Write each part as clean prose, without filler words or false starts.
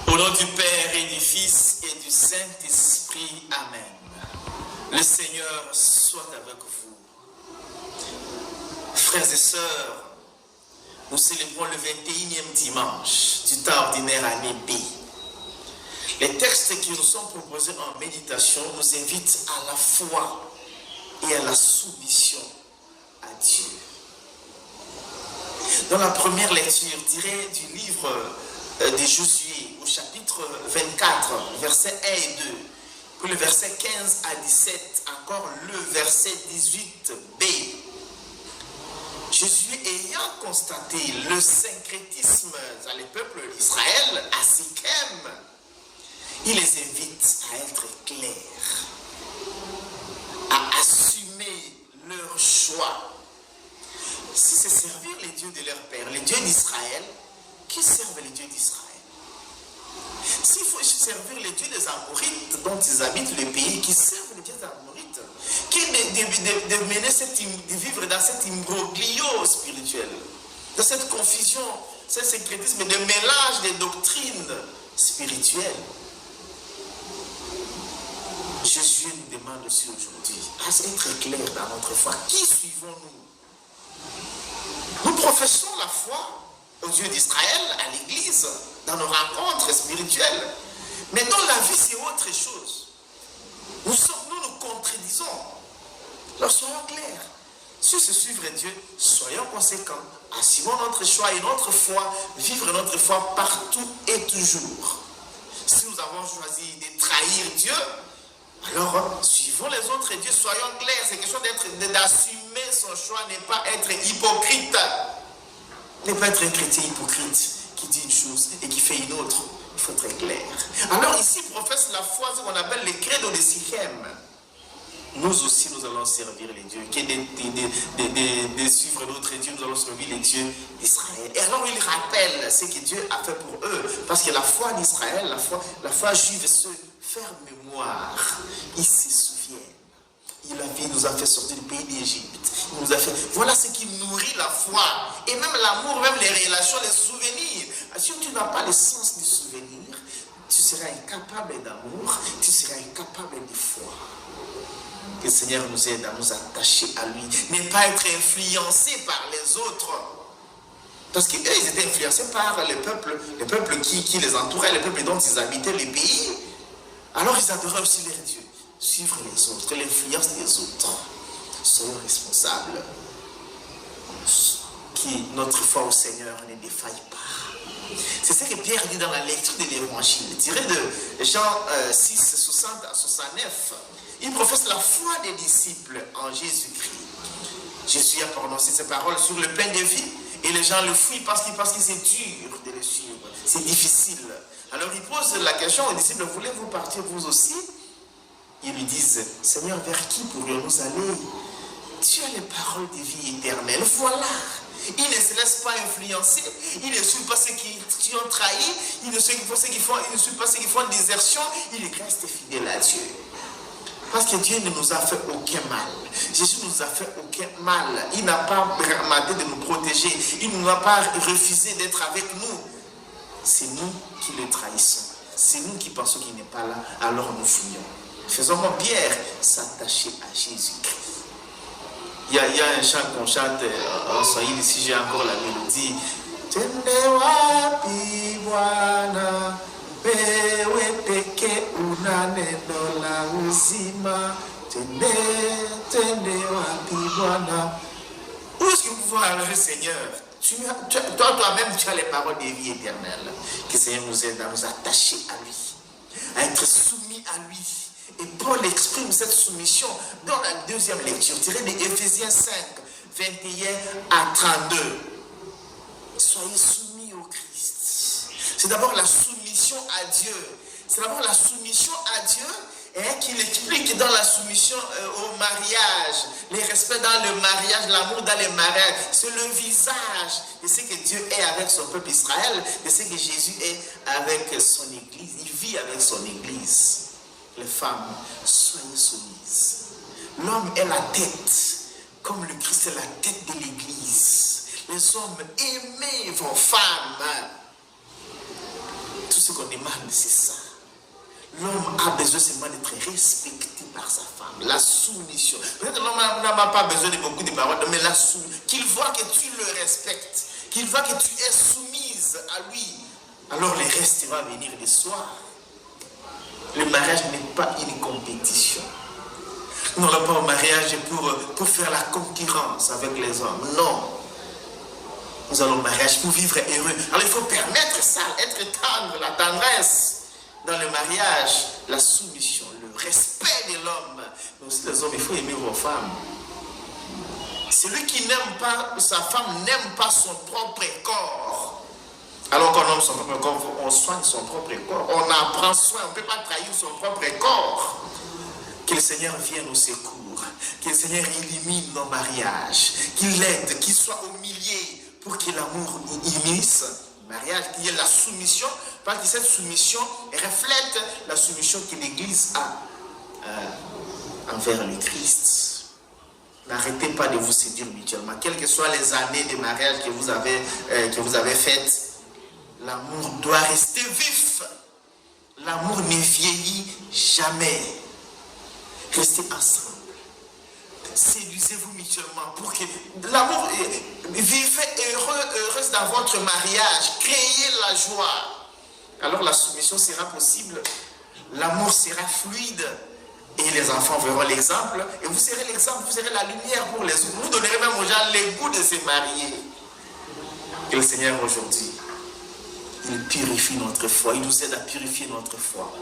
Au nom du Père et du Fils et du Saint-Esprit, Amen. Le Seigneur soit avec vous. Frères et sœurs, nous célébrons le 21e dimanche du temps ordinaire année B. Les textes qui nous sont proposés en méditation nous invitent à la foi et à la soumission à Dieu. Dans la première lecture, tirée du livre de Josué, au chapitre 24, versets 1 et 2, puis le verset 15 à 17, encore le verset 18b. Josué ayant constaté le syncrétisme dans les peuples d'Israël à Sichem, il les invite à être clairs, à assumer leur choix. Si c'est servir les dieux de leur père, les dieux d'Israël, qui servent les dieux d'Israël? S'il faut servir les dieux des Amorites dont ils habitent le pays, qui servent les dieux des Amorites, qui de vivre dans cet imbroglio spirituel, dans cette confusion, ce syncrétisme de mélange des doctrines spirituelles. Jésus nous demande aussi aujourd'hui à être clair dans notre foi. Qui suivons-nous? Nous professons la foi au Dieu d'Israël, à l'Église, dans nos rencontres spirituelles. Mais dans la vie, c'est autre chose. Nous nous contredisons. Alors soyons clairs. Si c'est suivre Dieu, soyons conséquents. Assumons notre choix et notre foi, vivre notre foi partout et toujours. Si nous avons choisi de trahir Dieu, alors suivons les autres dieux, soyons clairs. C'est quelque chose d'assumer son choix, ne pas être hypocrite. Ne pas être un chrétien hypocrite qui dit une chose et qui fait une autre. Il faut être clair. Alors ici, professe la foi, ce qu'on appelle les credos de Sichem. Nous aussi, nous allons servir les dieux. Qui de suivre d'autres dieux, nous allons servir les dieux d'Israël. Et alors, il rappelle ce que Dieu a fait pour eux. Parce que la foi d'Israël, la foi juive se faire mémoire. Ils se souviennent. Il nous a fait sortir du pays d'Égypte. Il nous a fait. Voilà ce qui nourrit la foi. Et même l'amour, même les relations, les souvenirs. Si tu n'as pas le sens du souvenir, tu seras incapable d'amour, tu seras incapable de foi. Que le Seigneur nous aide à nous attacher à lui. Ne pas être influencé par les autres. Parce qu'eux, ils étaient influencés par les peuples qui les entouraient, les peuples dont ils habitaient les pays. Alors ils adoraient aussi leurs dieux. Suivre les autres, l'influence des autres. Soyons responsables. Que notre foi au Seigneur ne défaille pas. C'est ce que Pierre dit dans la lecture de l'Évangile, tiré de Jean 6, 60 à 69. Il professe la foi des disciples en Jésus-Christ. Jésus a prononcé ces paroles sur le pain de vie et les gens le fuient parce que c'est dur de le suivre. C'est difficile. Alors il pose la question aux disciples, voulez-vous partir vous aussi? Ils lui disent, Seigneur, vers qui pourrions-nous aller? Tu as les paroles de vie éternelle. Voilà. Ils ne se laissent pas influencer. Ils ne suivent pas ceux qui ont trahi. Ils ne suivent pas ceux qui font désertion. Ils restent fidèles à Dieu. Parce que Dieu ne nous a fait aucun mal. Jésus ne nous a fait aucun mal. Il n'a pas demandé de nous protéger. Il ne nous a pas refusé d'être avec nous. C'est nous qui le trahissons. C'est nous qui pensons qu'il n'est pas là. Alors nous fuyons. Faisons bien s'attacher à Jésus-Christ. Il y a un chant qu'on chante en Swahili, si j'ai encore la mélodie. Tende wapi Bwana, wewe peke una neno la uzima. Tende wapi Bwana. Où est-ce que vous pouvez aller, Seigneur? Toi-même, tu as les paroles de vie éternelle. Que le Seigneur nous aide à nous attacher à lui, à être soumis à lui. Et Paul exprime cette soumission dans la deuxième lecture, tirée de Éphésiens 5, 21 à 32. Soyez soumis au Christ. C'est d'abord la soumission à Dieu. C'est d'abord la soumission à Dieu qu'il explique dans la soumission au mariage. Les respects dans le mariage, l'amour dans le mariage. C'est le visage de ce que Dieu est avec son peuple Israël, de ce que Jésus est avec son Église. Il vit avec son Église. Les femmes, soyez soumises. L'homme est la tête, comme le Christ est la tête de l'Église. Les hommes, aimez vos femmes. Tout Ce qu'on demande, c'est ça. L'homme a besoin seulement d'être respecté par sa femme. La soumission. Peut-être l'homme n'a pas besoin de beaucoup de paroles, mais la soumission. Qu'il voit que tu le respectes, qu'il voit que tu es soumise à lui, alors le reste va venir de soi. Le mariage n'est pas une compétition. Nous n'allons pas au mariage pour faire la concurrence avec les hommes. Non. Nous allons au mariage pour vivre heureux. Alors il faut permettre ça, être tendre, la tendresse. Dans le mariage, la soumission, le respect de l'homme. Mais aussi les hommes, il faut aimer vos femmes. Celui qui n'aime pas sa femme n'aime pas son propre corps. Alors qu'on aime son propre corps, on soigne son propre corps. On en prend soin, on ne peut pas trahir son propre corps. Que le Seigneur vienne au secours. Que le Seigneur illumine nos mariages. Qu'il aide, qu'il soit au milieu pour que l'amour immisce. Mariage, qu'il y ait la soumission, parce que cette soumission reflète la soumission que l'Église a envers le Christ. N'arrêtez pas de vous séduire mutuellement. Quelles que soient les années de mariage que vous avez faites, l'amour doit rester vif. L'amour ne vieillit jamais. Restez ensemble. Séduisez-vous mutuellement pour que l'amour, vivez heureuse dans votre mariage, créez la joie. Alors la soumission sera possible, l'amour sera fluide et les enfants verront l'exemple et vous serez l'exemple, vous serez la lumière pour les autres. Vous donnerez même aux gens le goût de se marier. Que le Seigneur aujourd'hui, il purifie notre foi, il nous aide à purifier notre foi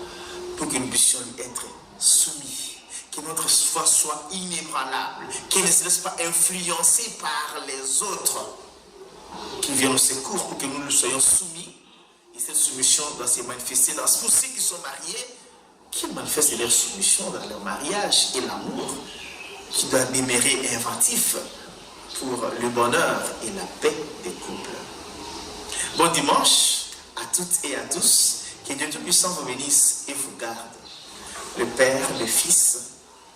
pour que nous puissions lui être soumis. Que notre foi soit inébranlable, qu'elle ne se laisse pas influencer par les autres, qui viennent au secours pour que nous nous soyons soumis. Et cette soumission doit se manifester dans tous ceux qui sont mariés, qui manifestent leur soumission dans leur mariage et l'amour, qui doit demeurer inventif pour le bonheur et la paix des couples. Bon dimanche à toutes et à tous, que Dieu Tout-Puissant vous bénisse et vous garde. Le Père, le Fils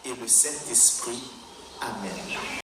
et le Saint-Esprit. Amen.